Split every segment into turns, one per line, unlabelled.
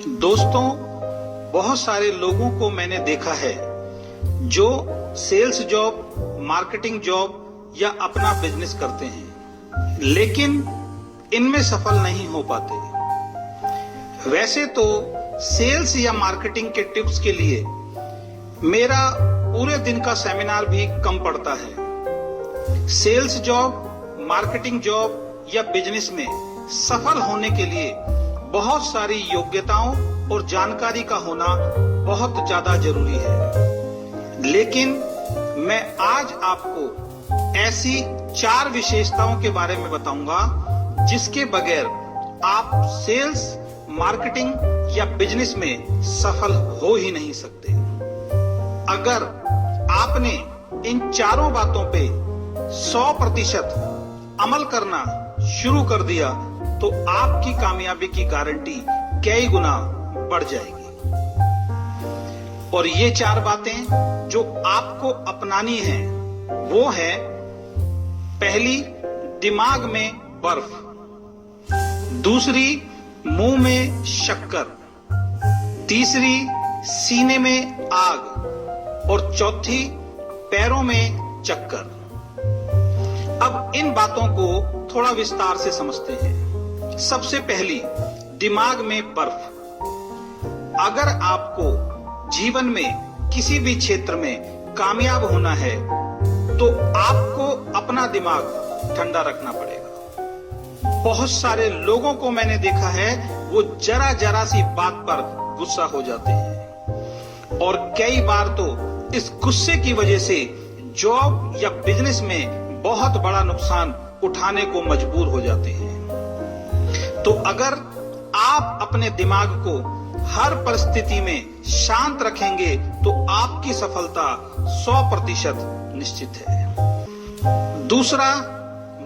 दोस्तों, बहुत सारे लोगों को मैंने देखा है जो सेल्स जॉब, मार्केटिंग जॉब या अपना बिजनेस करते हैं, लेकिन इनमें सफल नहीं हो पाते। वैसे तो सेल्स या मार्केटिंग के टिप्स के लिए मेरा पूरे दिन का सेमिनार भी कम पड़ता है। सेल्स जॉब, मार्केटिंग जॉब या बिजनेस में सफल होने के लिए बहुत सारी योग्यताओं और जानकारी का होना बहुत ज्यादा जरूरी है। लेकिन मैं आज आपको ऐसी 4 विशेषताओं के बारे में बताऊंगा जिसके बगैर आप सेल्स, मार्केटिंग या बिजनेस में सफल हो ही नहीं सकते। अगर आपने इन चारों बातों पे 100% अमल करना शुरू कर दिया तो आपकी कामयाबी की गारंटी कई गुना बढ़ जाएगी। और ये 4 बातें जो आपको अपनानी है वो है: पहली, दिमाग में बर्फ; दूसरी, मुंह में शक्कर; तीसरी, सीने में आग; और चौथी, पैरों में चक्कर। अब इन बातों को थोड़ा विस्तार से समझते हैं। सबसे पहली, दिमाग में बर्फ। अगर आपको जीवन में किसी भी क्षेत्र में कामयाब होना है तो आपको अपना दिमाग ठंडा रखना पड़ेगा। बहुत सारे लोगों को मैंने देखा है, वो जरा जरा सी बात पर गुस्सा हो जाते हैं और कई बार तो इस गुस्से की वजह से जॉब या बिजनेस में बहुत बड़ा नुकसान उठाने को मजबूर हो जाते हैं। तो अगर आप अपने दिमाग को हर परिस्थिति में शांत रखेंगे तो आपकी सफलता 100% निश्चित है। दूसरा,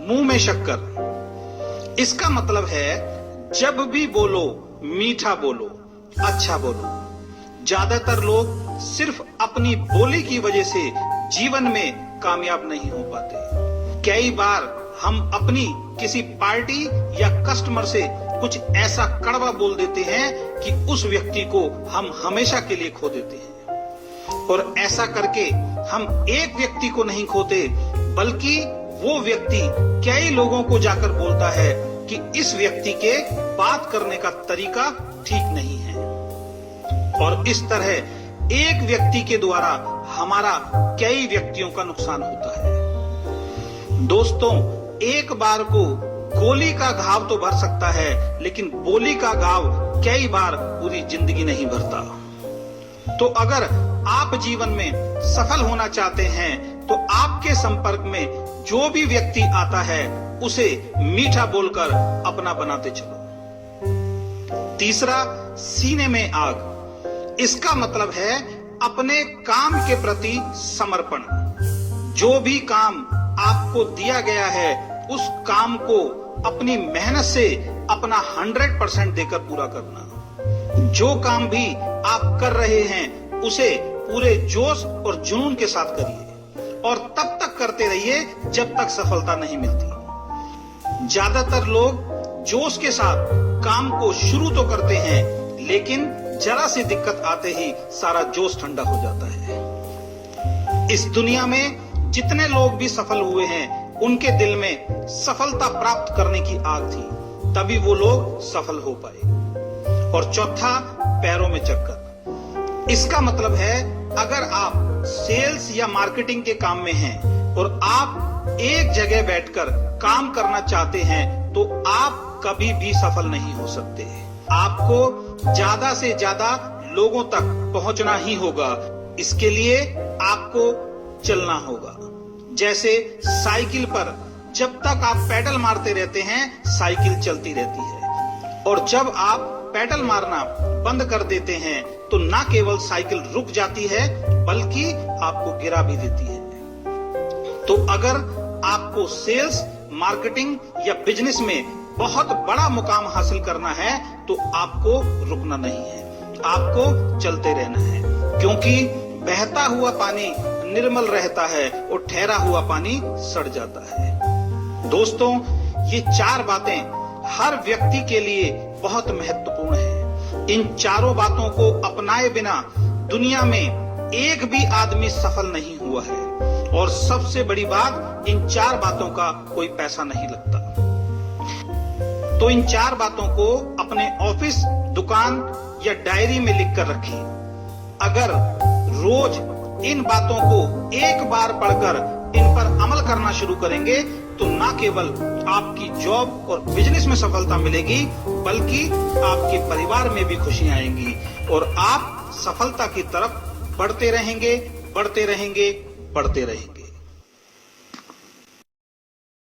मुंह में शक्कर। इसका मतलब है जब भी बोलो मीठा बोलो, अच्छा बोलो। ज्यादातर लोग सिर्फ अपनी बोली की वजह से जीवन में कामयाब नहीं हो पाते। कई बार हम अपनी किसी पार्टी या कस्टमर से कुछ ऐसा कड़वा बोल देते हैं कि उस व्यक्ति को हम हमेशा के लिए खो देते हैं। और ऐसा करके हम एक व्यक्ति को नहीं खोते, बल्कि वो व्यक्ति कई लोगों को जाकर बोलता है कि इस व्यक्ति के बात करने का तरीका ठीक नहीं है। और इस तरह एक व्यक्ति के द्वारा हमारा कई व्यक्तियों का नुकसान होता है। दोस्तों, एक बार को गोली का घाव तो भर सकता है, लेकिन बोली का घाव कई बार पूरी जिंदगी नहीं भरता। तो अगर आप जीवन में सफल होना चाहते हैं तो आपके संपर्क में जो भी व्यक्ति आता है उसे मीठा बोलकर अपना बनाते चलो। तीसरा, सीने में आग। इसका मतलब है अपने काम के प्रति समर्पण। जो भी काम आपको दिया गया है उस काम को अपनी मेहनत से अपना 100% देकर पूरा करना। जो काम भी आप कर रहे हैं उसे पूरे जोश और जुनून के साथ करिए और तब तक करते रहिए जब तक सफलता नहीं मिलती। ज्यादातर लोग जोश के साथ काम को शुरू तो करते हैं, लेकिन जरा सी दिक्कत आते ही सारा जोश ठंडा हो जाता है। इस दुनिया में जितने लोग भी सफल हुए हैं उनके दिल में सफलता प्राप्त करने की आग थी, तभी वो लोग सफल हो पाए। और चौथा, पैरों में चक्कर। इसका मतलब है अगर आप सेल्स या मार्केटिंग के काम में हैं और आप एक जगह बैठकर काम करना चाहते हैं तो आप कभी भी सफल नहीं हो सकते। आपको ज्यादा से ज्यादा लोगों तक पहुंचना ही होगा। इसके लिए आपको चलना होगा। जैसे साइकिल पर जब तक आप पेडल मारते रहते हैं साइकिल चलती रहती है, और जब आप पेडल मारना बंद कर देते हैं तो न केवल साइकिल रुक जाती है बल्कि आपको गिरा भी देती है। तो अगर आपको सेल्स, मार्केटिंग या बिजनेस में बहुत बड़ा मुकाम हासिल करना है तो आपको रुकना नहीं है, आपको चलते रहना है। क्योंकि बहता हुआ पानी निर्मल रहता है और ठहरा हुआ पानी सड़ जाता है। दोस्तों, ये 4 बातें हर व्यक्ति के लिए बहुत महत्वपूर्ण है इन चारों बातों को अपनाए बिना दुनिया में एक भी आदमी सफल नहीं हुआ है। और सबसे बड़ी बात, इन 4 बातों का कोई पैसा नहीं लगता। तो इन 4 बातों को अपने ऑफिस, दुकान या डायरी में लिखकर रखें। अगर रोज इन बातों को एक बार पढ़कर इन पर अमल करना शुरू करेंगे तो न केवल आपकी जॉब और बिजनेस में सफलता मिलेगी, बल्कि आपके परिवार में भी खुशियां आएंगी और आप सफलता की तरफ बढ़ते रहेंगे, बढ़ते रहेंगे, बढ़ते रहेंगे।